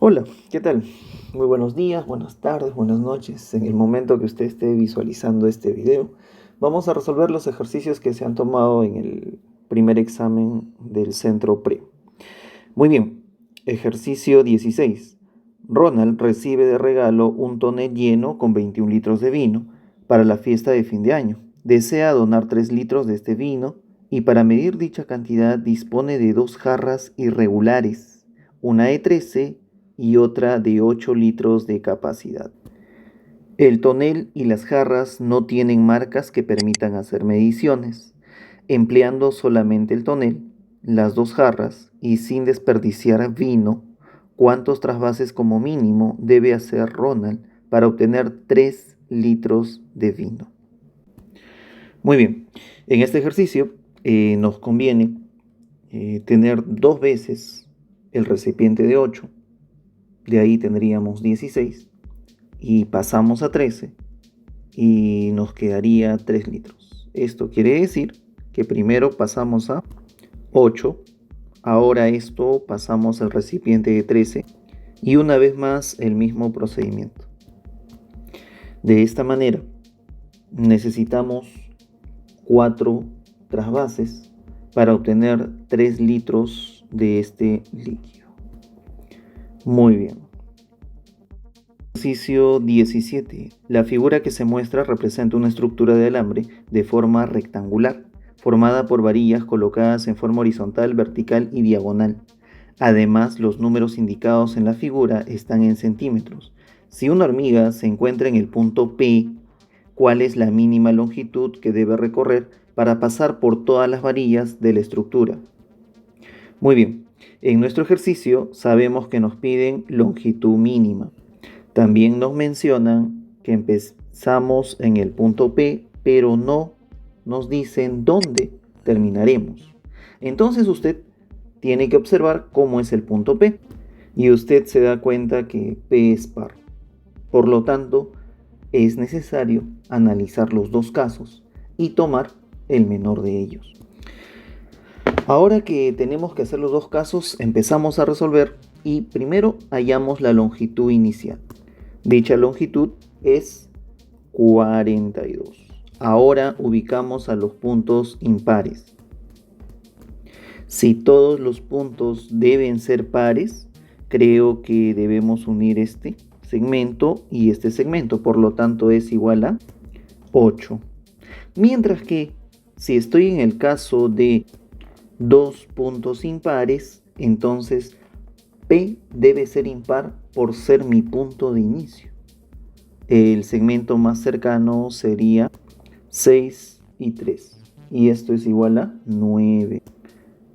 Hola, ¿qué tal? Muy buenos días, buenas tardes, buenas noches. En el momento que usted esté visualizando este video, vamos a resolver los ejercicios que se han tomado en el primer examen del centro PRE. Muy bien, ejercicio 16. Ronald recibe de regalo un tonel lleno con 21 litros de vino para la fiesta de fin de año. Desea donar 3 litros de este vino y para medir dicha cantidad dispone de dos jarras irregulares, una de 13 y otra de 8 litros de capacidad. El tonel y las jarras no tienen marcas que permitan hacer mediciones. Empleando solamente el tonel, las dos jarras y sin desperdiciar vino, ¿cuántos trasvases como mínimo debe hacer Ronald para obtener 3 litros de vino? Muy bien, en este ejercicio nos conviene tener dos veces el recipiente de 8, de ahí tendríamos 16 y pasamos a 13 y nos quedaría 3 litros. Esto quiere decir que primero pasamos a 8, ahora esto pasamos al recipiente de 13 y una vez más el mismo procedimiento. De esta manera necesitamos 4 trasvases para obtener 3 litros de este líquido. Muy bien. Ejercicio 17. La figura que se muestra representa una estructura de alambre de forma rectangular, formada por varillas colocadas en forma horizontal, vertical y diagonal. Además, los números indicados en la figura están en centímetros. Si una hormiga se encuentra en el punto P, ¿cuál es la mínima longitud que debe recorrer para pasar por todas las varillas de la estructura? Muy bien, en nuestro ejercicio sabemos que nos piden longitud mínima. También nos mencionan que empezamos en el punto P, pero no nos dicen dónde terminaremos. Entonces usted tiene que observar cómo es el punto P y usted se da cuenta que P es par. Por lo tanto, es necesario analizar los dos casos y tomar el menor de ellos. Ahora que tenemos que hacer los dos casos, empezamos a resolver y primero hallamos la longitud inicial. Dicha longitud es 42. Ahora ubicamos a los puntos impares. Si todos los puntos deben ser pares, creo que debemos unir este segmento y este segmento. Por lo tanto, es igual a 8. Mientras que si estoy en el caso de dos puntos impares, entonces P debe ser impar por ser mi punto de inicio. El segmento más cercano sería 6 y 3. Y esto es igual a 9.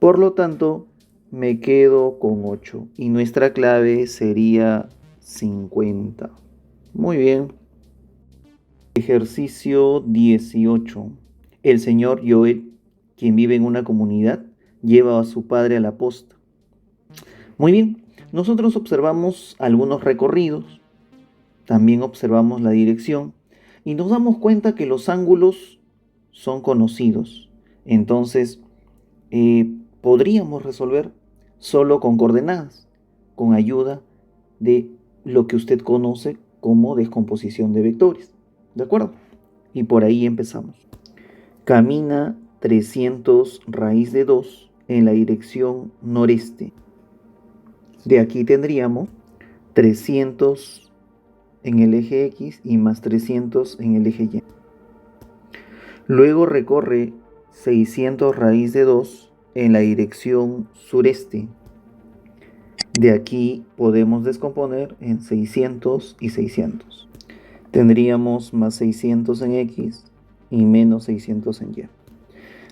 Por lo tanto, me quedo con 8. Y nuestra clave sería 50. Muy bien. Ejercicio 18. El señor Joel, quien vive en una comunidad, lleva a su padre a la posta. Muy bien. Nosotros observamos algunos recorridos, también observamos la dirección y nos damos cuenta que los ángulos son conocidos. Entonces, podríamos resolver solo con coordenadas, con ayuda de lo que usted conoce como descomposición de vectores. ¿De acuerdo? Y por ahí empezamos. Camina 300 raíz de 2 en la dirección noreste. De aquí tendríamos 300 en el eje X y más 300 en el eje Y. Luego recorre 600 raíz de 2 en la dirección sureste. De aquí podemos descomponer en 600 y 600. Tendríamos más 600 en X y menos 600 en Y.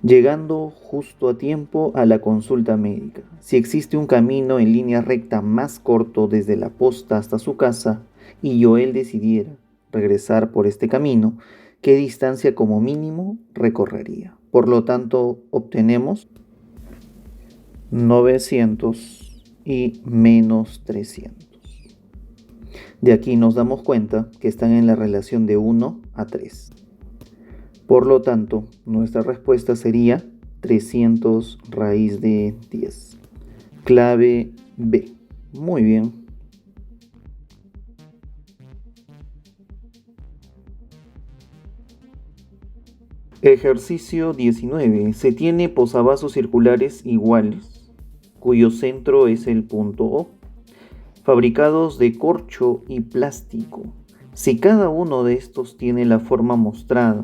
Llegando justo a tiempo a la consulta médica. Si existe un camino en línea recta más corto desde la posta hasta su casa y Joel decidiera regresar por este camino, ¿qué distancia como mínimo recorrería? Por lo tanto, obtenemos 900 y menos 300. De aquí nos damos cuenta que están en la relación de 1 a 3. Por lo tanto, nuestra respuesta sería 300 raíz de 10. Clave B. Muy bien. Ejercicio 19. Se tiene posavasos circulares iguales, cuyo centro es el punto O, fabricados de corcho y plástico. Si cada uno de estos tiene la forma mostrada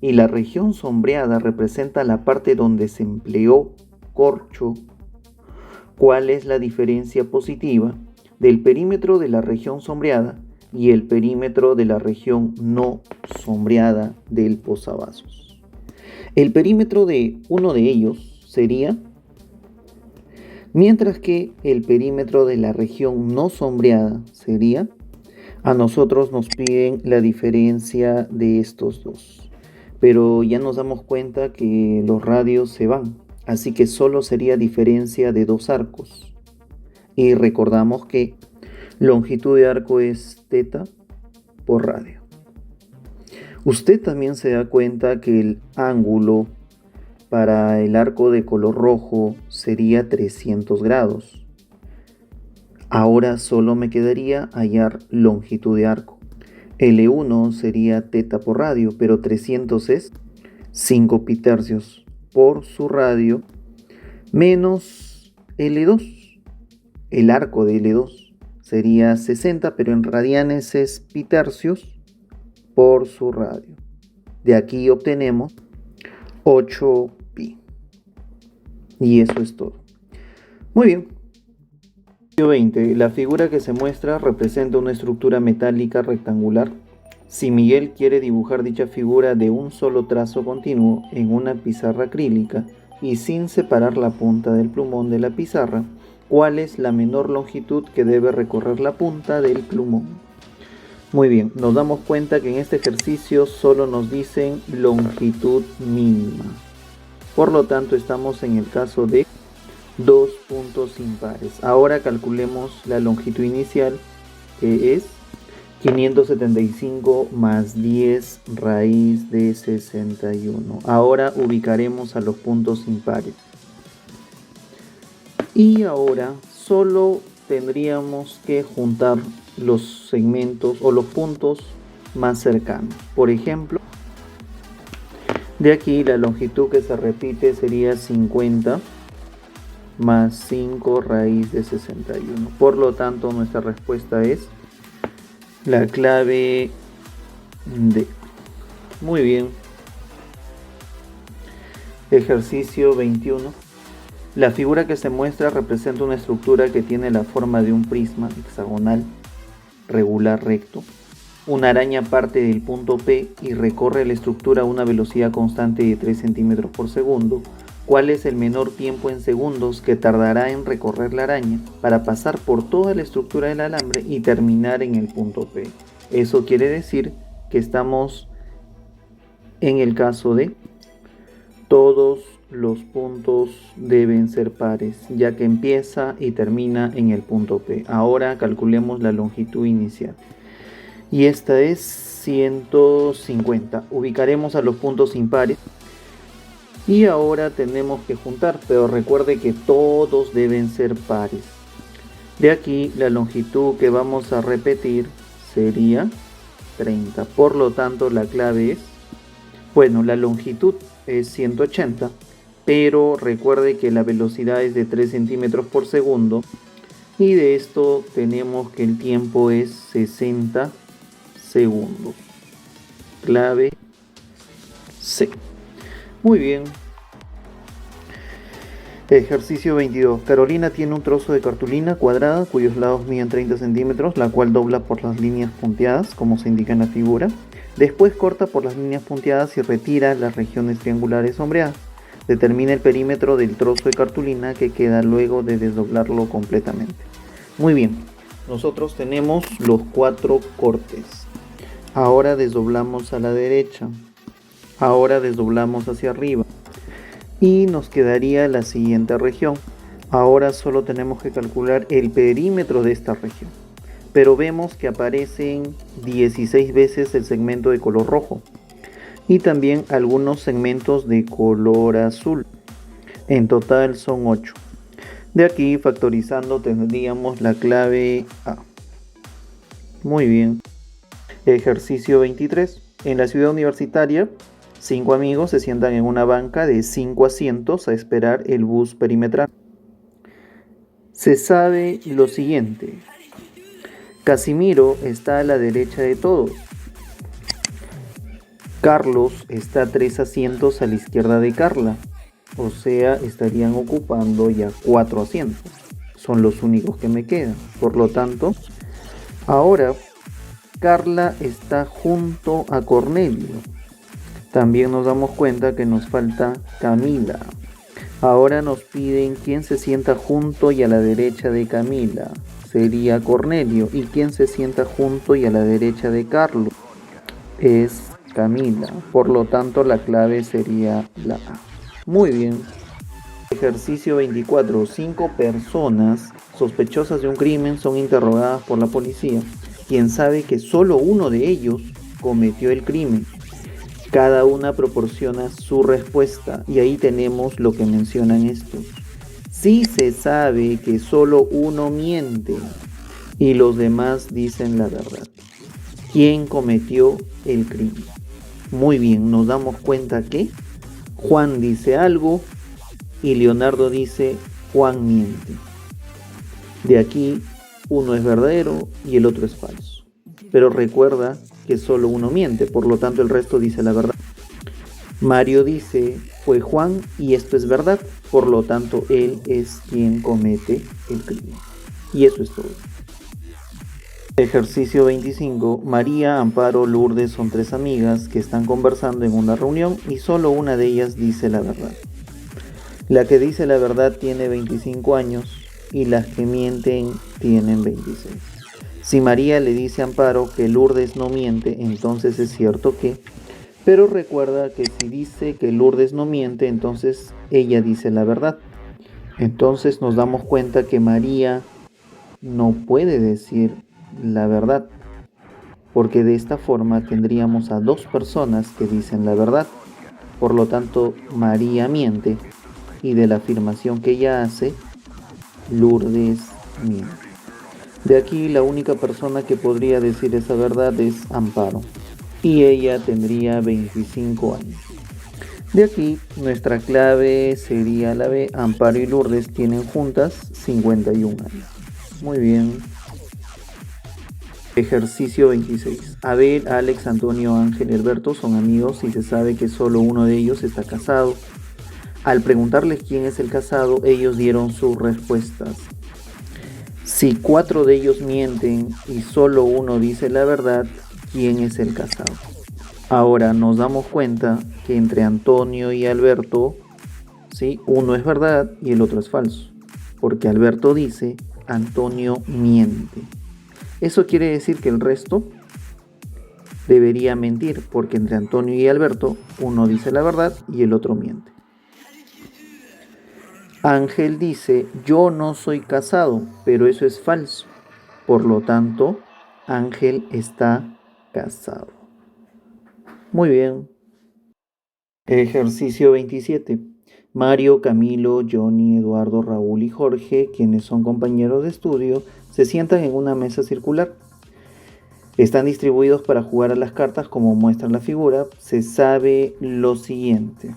y la región sombreada representa la parte donde se empleó corcho, ¿cuál es la diferencia positiva del perímetro de la región sombreada y el perímetro de la región no sombreada del posavasos? El perímetro de uno de ellos sería, mientras que el perímetro de la región no sombreada sería, a nosotros nos piden la diferencia de estos dos, pero ya nos damos cuenta que los radios se van, así que solo sería diferencia de dos arcos. Y recordamos que longitud de arco es teta por radio. Usted también se da cuenta que el ángulo para el arco de color rojo sería 300 grados. Ahora solo me quedaría hallar longitud de arco. L1 sería teta por radio, pero 300 es 5 pi tercios por su radio menos L2. El arco de L2 sería 60, pero en radianes es pi tercios por su radio. De aquí obtenemos 8 pi. Y eso es todo. Muy bien. 20. La figura que se muestra representa una estructura metálica rectangular. Si Miguel quiere dibujar dicha figura de un solo trazo continuo en una pizarra acrílica y sin separar la punta del plumón de la pizarra, ¿cuál es la menor longitud que debe recorrer la punta del plumón? Muy bien, nos damos cuenta que en este ejercicio solo nos dicen longitud mínima. Por lo tanto, estamos en el caso de dos puntos impares. Ahora calculemos la longitud inicial, que es 575 más 10 raíz de 61. Ahora ubicaremos a los puntos impares. Y ahora solo tendríamos que juntar los segmentos o los puntos más cercanos. Por ejemplo, de aquí la longitud que se repite sería 50 más 5 raíz de 61. Por lo tanto, nuestra respuesta es la clave D. Muy bien. Ejercicio 21. La figura que se muestra representa una estructura que tiene la forma de un prisma hexagonal regular recto. Una araña parte del punto P y recorre la estructura a una velocidad constante de 3 centímetros por segundo. ¿Cuál es el menor tiempo en segundos que tardará en recorrer la araña para pasar por toda la estructura del alambre y terminar en el punto P? Eso quiere decir que estamos en el caso de todos los puntos deben ser pares, ya que empieza y termina en el punto P. Ahora calculemos la longitud inicial. Y esta es 150. Ubicaremos a los puntos impares. Y ahora tenemos que juntar, pero recuerde que todos deben ser pares. De aquí la longitud que vamos a repetir sería 30. Por lo tanto, la clave es, bueno, la longitud es 180, pero recuerde que la velocidad es de 3 centímetros por segundo. Y de esto tenemos que el tiempo es 60 segundos. Clave C. Muy bien. Ejercicio 22. Carolina tiene un trozo de cartulina cuadrada cuyos lados miden 30 centímetros, la cual dobla por las líneas punteadas, como se indica en la figura. Después corta por las líneas punteadas y retira las regiones triangulares sombreadas. Determina el perímetro del trozo de cartulina que queda luego de desdoblarlo completamente. Muy bien. Nosotros tenemos los 4 cortes. Ahora desdoblamos a la derecha. Ahora desdoblamos hacia arriba y nos quedaría la siguiente región. Ahora solo tenemos que calcular el perímetro de esta región, pero vemos que aparecen 16 veces el segmento de color rojo y también algunos segmentos de color azul. En total son 8. De aquí, factorizando, tendríamos la clave A. Muy bien. Ejercicio 23. En la ciudad universitaria 5 amigos se sientan en una banca de 5 asientos a esperar el bus perimetral. Se sabe lo siguiente. Casimiro está a la derecha de todos. Carlos está 3 asientos a la izquierda de Carla. O sea, estarían ocupando ya 4 asientos. Son los únicos que me quedan. Por lo tanto, ahora Carla está junto a Cornelio. También nos damos cuenta que nos falta Camila. Ahora nos piden quién se sienta junto y a la derecha de Camila. Sería Cornelio. ¿Y quién se sienta junto y a la derecha de Carlos? Es Camila. Por lo tanto, la clave sería la A. Muy bien. Ejercicio 24. 5 personas sospechosas de un crimen son interrogadas por la policía, quien sabe que solo uno de ellos cometió el crimen. Cada una proporciona su respuesta y ahí tenemos lo que mencionan estos. Si se sabe que solo uno miente y los demás dicen la verdad, ¿quién cometió el crimen? Muy bien, nos damos cuenta que Juan dice algo y Leonardo dice Juan miente. De aquí uno es verdadero y el otro es falso. Pero recuerda que solo uno miente, por lo tanto el resto dice la verdad. Mario dice fue Juan y esto es verdad, por lo tanto él es quien comete el crimen. Y eso es todo. Ejercicio 25. María, Amparo, Lourdes son 3 amigas que están conversando en una reunión y solo una de ellas dice la verdad. La que dice la verdad tiene 25 años y las que mienten tienen 26. Si María le dice a Amparo que Lourdes no miente, entonces es cierto que... Pero recuerda que si dice que Lourdes no miente, entonces ella dice la verdad. Entonces nos damos cuenta que María no puede decir la verdad, porque de esta forma tendríamos a 2 personas que dicen la verdad. Por lo tanto, María miente y de la afirmación que ella hace, Lourdes miente. De aquí la única persona que podría decir esa verdad es Amparo y ella tendría 25 años. De aquí nuestra clave sería la B. Amparo y Lourdes tienen juntas 51 años. Muy bien. Ejercicio 26. Abel, Alex, Antonio, Ángel y Alberto son amigos y se sabe que solo uno de ellos está casado. Al preguntarles quién es el casado, ellos dieron sus respuestas. Si 4 de ellos mienten y solo uno dice la verdad, ¿quién es el casado? Ahora nos damos cuenta que entre Antonio y Alberto, ¿sí? Uno es verdad y el otro es falso, porque Alberto dice, Antonio miente. Eso quiere decir que el resto debería mentir, porque entre Antonio y Alberto, uno dice la verdad y el otro miente. Ángel dice, yo no soy casado, pero eso es falso. Por lo tanto, Ángel está casado. Muy bien. Ejercicio 27. Mario, Camilo, Johnny, Eduardo, Raúl y Jorge, quienes son compañeros de estudio, se sientan en una mesa circular. Están distribuidos para jugar a las cartas como muestra la figura. Se sabe lo siguiente.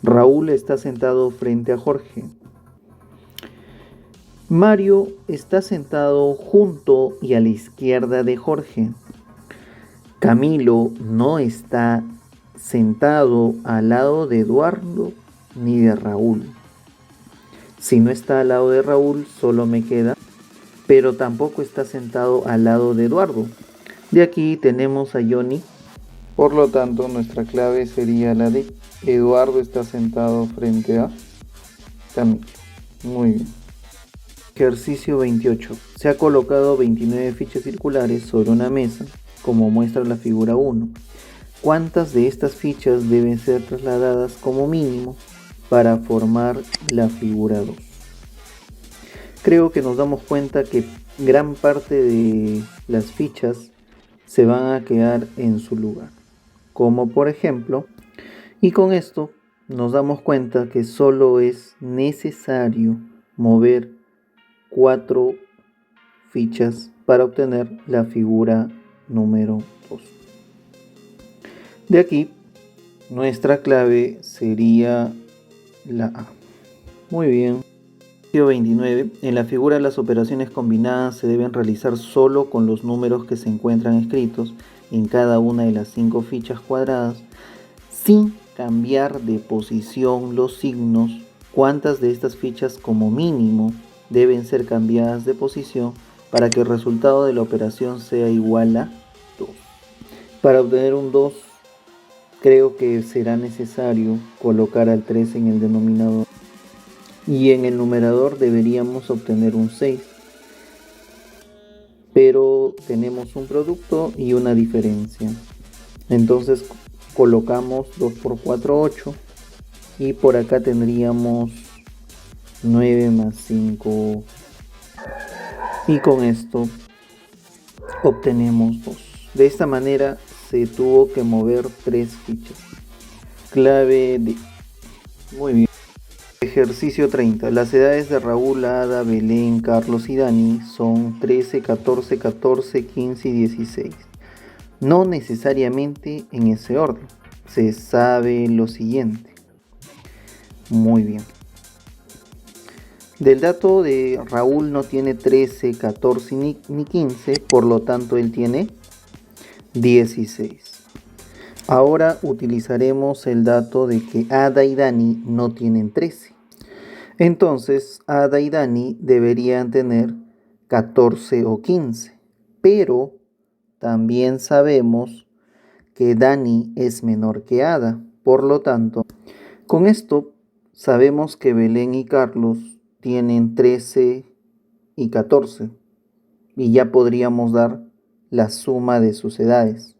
Raúl está sentado frente a Jorge. Mario está sentado junto y a la izquierda de Jorge. Camilo no está sentado al lado de Eduardo ni de Raúl. Si no está al lado de Raúl, solo me queda, pero tampoco está sentado al lado de Eduardo. De aquí tenemos a Johnny. Por lo tanto, nuestra clave sería la de Eduardo está sentado frente a Camilo. Muy bien. Ejercicio 28. Se ha colocado 29 fichas circulares sobre una mesa, como muestra la figura 1. ¿Cuántas de estas fichas deben ser trasladadas como mínimo para formar la figura 2? Creo que nos damos cuenta que gran parte de las fichas se van a quedar en su lugar, como por ejemplo, y con esto nos damos cuenta que solo es necesario mover 4 fichas para obtener la figura número 2. De aquí, nuestra clave sería la A. Muy bien. 29. En la figura las operaciones combinadas se deben realizar solo con los números que se encuentran escritos en cada una de las 5 fichas cuadradas, sin cambiar de posición los signos. ¿Cuántas de estas fichas como mínimo deben ser cambiadas de posición para que el resultado de la operación sea igual a 2? Para obtener un 2, creo que será necesario colocar al 3 en el denominador. Y en el numerador deberíamos obtener un 6. Pero tenemos un producto y una diferencia. Entonces colocamos 2 por 4, 8. Y por acá tendríamos 9 más 5. Y con esto obtenemos 2. De esta manera se tuvo que mover 3 fichas. Clave D. Muy bien. Ejercicio 30. Las edades de Raúl, Ada, Belén, Carlos y Dani son 13, 14, 14, 15 y 16. No necesariamente en ese orden. Se sabe lo siguiente. Muy bien. Del dato de Raúl no tiene 13, 14 ni 15, por lo tanto él tiene 16. Ahora utilizaremos el dato de que Ada y Dani no tienen 13. Entonces, Ada y Dani deberían tener 14 o 15. Pero también sabemos que Dani es menor que Ada. Por lo tanto, con esto sabemos que Belén y Carlos tienen 13 y 14. Y ya podríamos dar la suma de sus edades.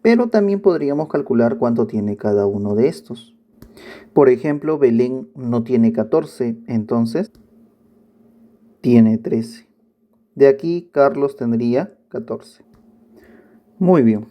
Pero también podríamos calcular cuánto tiene cada uno de estos. Por ejemplo, Belén no tiene 14, entonces tiene 13. De aquí Carlos tendría 14. Muy bien.